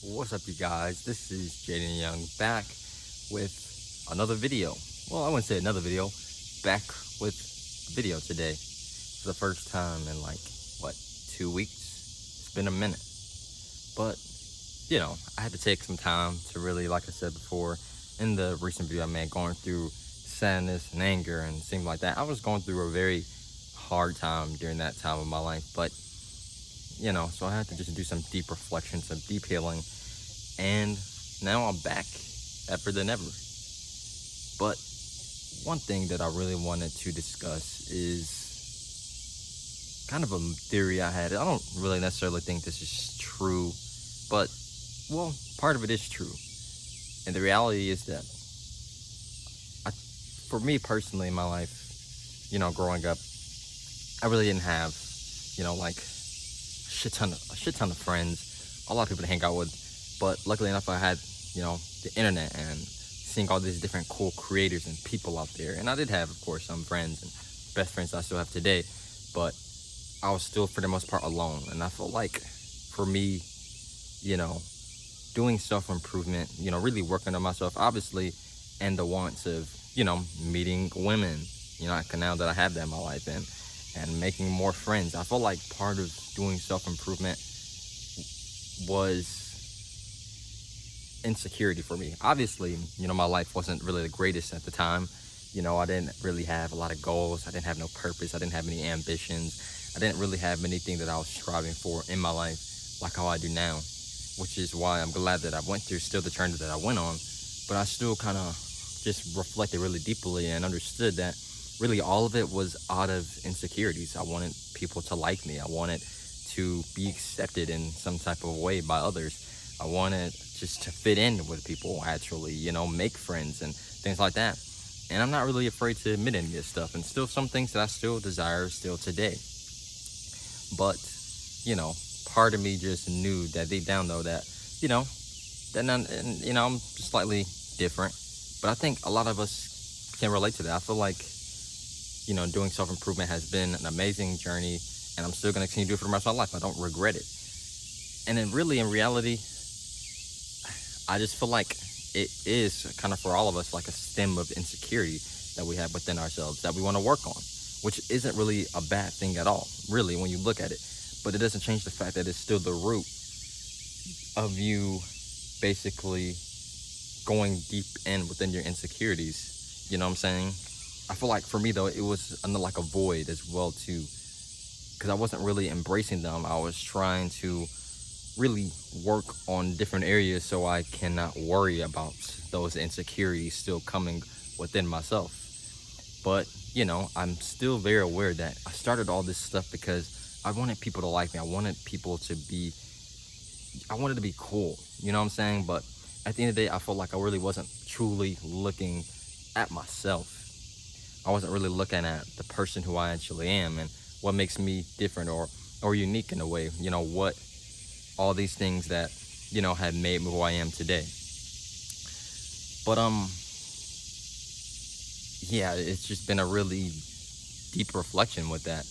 What's up, you guys? This is Jayden Young back with another video. Well, I wouldn't say another video, back with a video today for the first time in like, what, 2 weeks? It's been a minute. But, I had to take some time to really, like I said before, in the recent video I made, going through sadness and anger and things like that. I was going through a very hard time during that time of my life, but so I had to just do some deep reflection, some deep healing, and now I'm back better than ever. But one thing that I really wanted to discuss is kind of a theory I had. I don't really necessarily think this is true, but, well, part of it is true. And the reality is that, for me personally in my life, growing up, I really didn't have, like a shit ton of friends, a lot of people to hang out with. But luckily enough, I had, the internet and seeing all these different cool creators and people out there. And I did have, of course, some friends and best friends I still have today. But I was still, for the most part, alone. And I feel like, for me, doing self-improvement, really working on myself, obviously, and the wants of, meeting women, now that I have that in my life, and making more friends. I feel like part of doing self-improvement was insecurity for me. Obviously, my life wasn't really the greatest at the time. I didn't really have a lot of goals. I didn't have no purpose. I didn't have any ambitions. I didn't really have anything that I was striving for in my life like how I do now, which is why I'm glad that I went through still the journey that I went on. But I still kind of just reflected really deeply and understood that really all of it was out of insecurities. I wanted people to like me. I wanted to be accepted in some type of way by others. I wanted just to fit in with people, actually, make friends and things like that. And I'm not really afraid to admit any of this stuff, and still some things that I still desire still today. But, part of me just knew that deep down though that, I'm slightly different. But I think a lot of us can relate to that. I feel like, doing self-improvement has been an amazing journey, and I'm still going to continue to do it for the rest of my life. I don't regret it. And then really, in reality, I just feel like it is kind of for all of us like a stem of insecurity that we have within ourselves that we want to work on, which isn't really a bad thing at all, really, when you look at it. But it doesn't change the fact that it's still the root of you basically going deep in within your insecurities. You know what I'm saying? I feel like for me, though, it was under like a void as well, too, because I wasn't really embracing them. I was trying to really work on different areas so I cannot worry about those insecurities still coming within myself. But, I'm still very aware that I started all this stuff because I wanted people to like me. I wanted to be cool, you know what I'm saying? But at the end of the day, I felt like I really wasn't truly looking at myself. I wasn't really looking at the person who I actually am and what makes me different or unique in a way, what all these things that, have made me who I am today. But, yeah, it's just been a really deep reflection with that.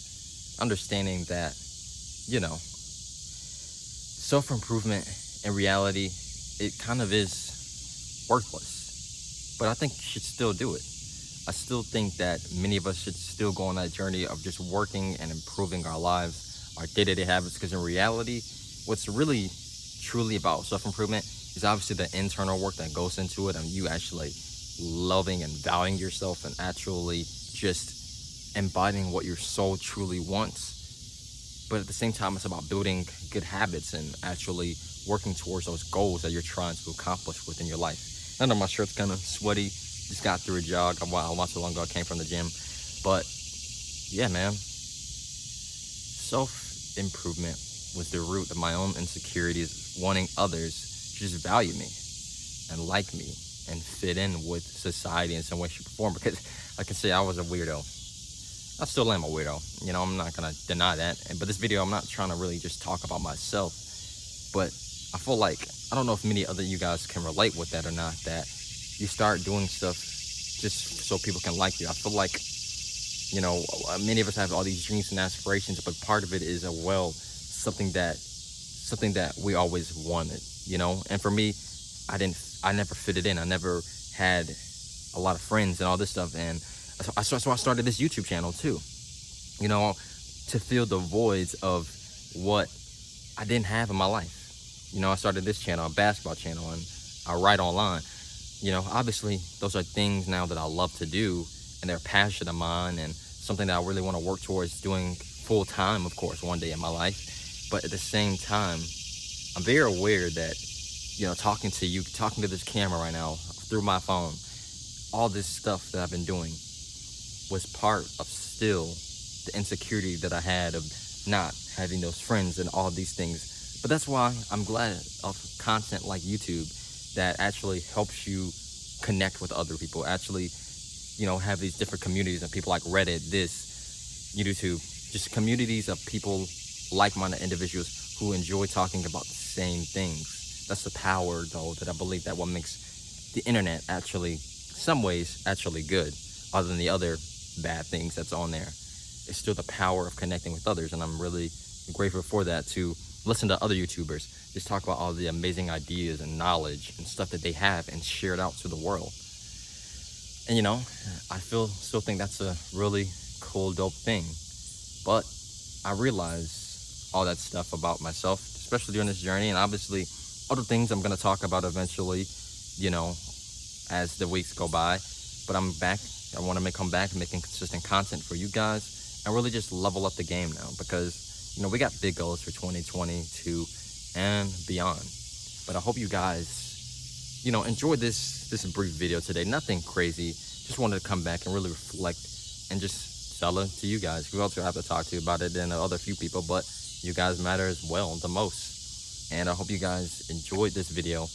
Understanding that, self-improvement in reality, it kind of is worthless. But I think you should still do it. I still think that many of us should still go on that journey of just working and improving our lives, our day-to-day habits, because in reality, what's really truly about self-improvement is obviously the internal work that goes into it, and you actually loving and valuing yourself and actually just embodying what your soul truly wants. But at the same time, it's about building good habits and actually working towards those goals that you're trying to accomplish within your life. I know my shirt's kind of sweaty. Just got through a jog a while, not so long ago. I came from the gym. But yeah, man, self-improvement was the root of my own insecurities, wanting others to just value me and like me and fit in with society in some way, shape, or form. Because I can say I was a weirdo. I still am a weirdo. I'm not going to deny that. But this video, I'm not trying to really just talk about myself. But I feel like, I don't know if many other you guys can relate with that or not, that you start doing stuff just so people can like you. I feel like, many of us have all these dreams and aspirations, but part of it is something that we always wanted. And for me, I never fitted in. I never had a lot of friends and all this stuff. And so I started this YouTube channel too, to fill the voids of what I didn't have in my life. I started this channel, a basketball channel, and I write online. Obviously those are things now that I love to do, and they're a passion of mine and something that I really want to work towards doing full time, of course, one day in my life. But at the same time, I'm very aware that, talking to this camera right now through my phone, all this stuff that I've been doing was part of still the insecurity that I had of not having those friends and all these things. But that's why I'm glad of content like YouTube that actually helps you connect with other people, actually, have these different communities and people like Reddit, YouTube, just communities of people, like-minded individuals who enjoy talking about the same things. That's the power, though, that I believe that what makes the internet actually, some ways, actually good, other than the other bad things that's on there. It's still the power of connecting with others, and I'm really grateful for that, to listen to other YouTubers just talk about all the amazing ideas and knowledge and stuff that they have and share it out to the world. And I still think that's a really cool, dope thing. But I realize all that stuff about myself, especially during this journey, and obviously other things I'm going to talk about eventually, as the weeks go by. But I'm back. I want to come back and making consistent content for you guys and really just level up the game now, because we got big goals for 2022 and beyond. But I hope you guys, enjoyed this brief video today. Nothing crazy. Just wanted to come back and really reflect and just tell it to you guys. We also have to talk to you about it and other few people, but you guys matter as well, the most. And I hope you guys enjoyed this video.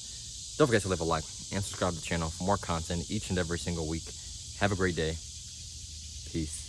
Don't forget to leave a like and subscribe to the channel for more content each and every single week. Have a great day. Peace.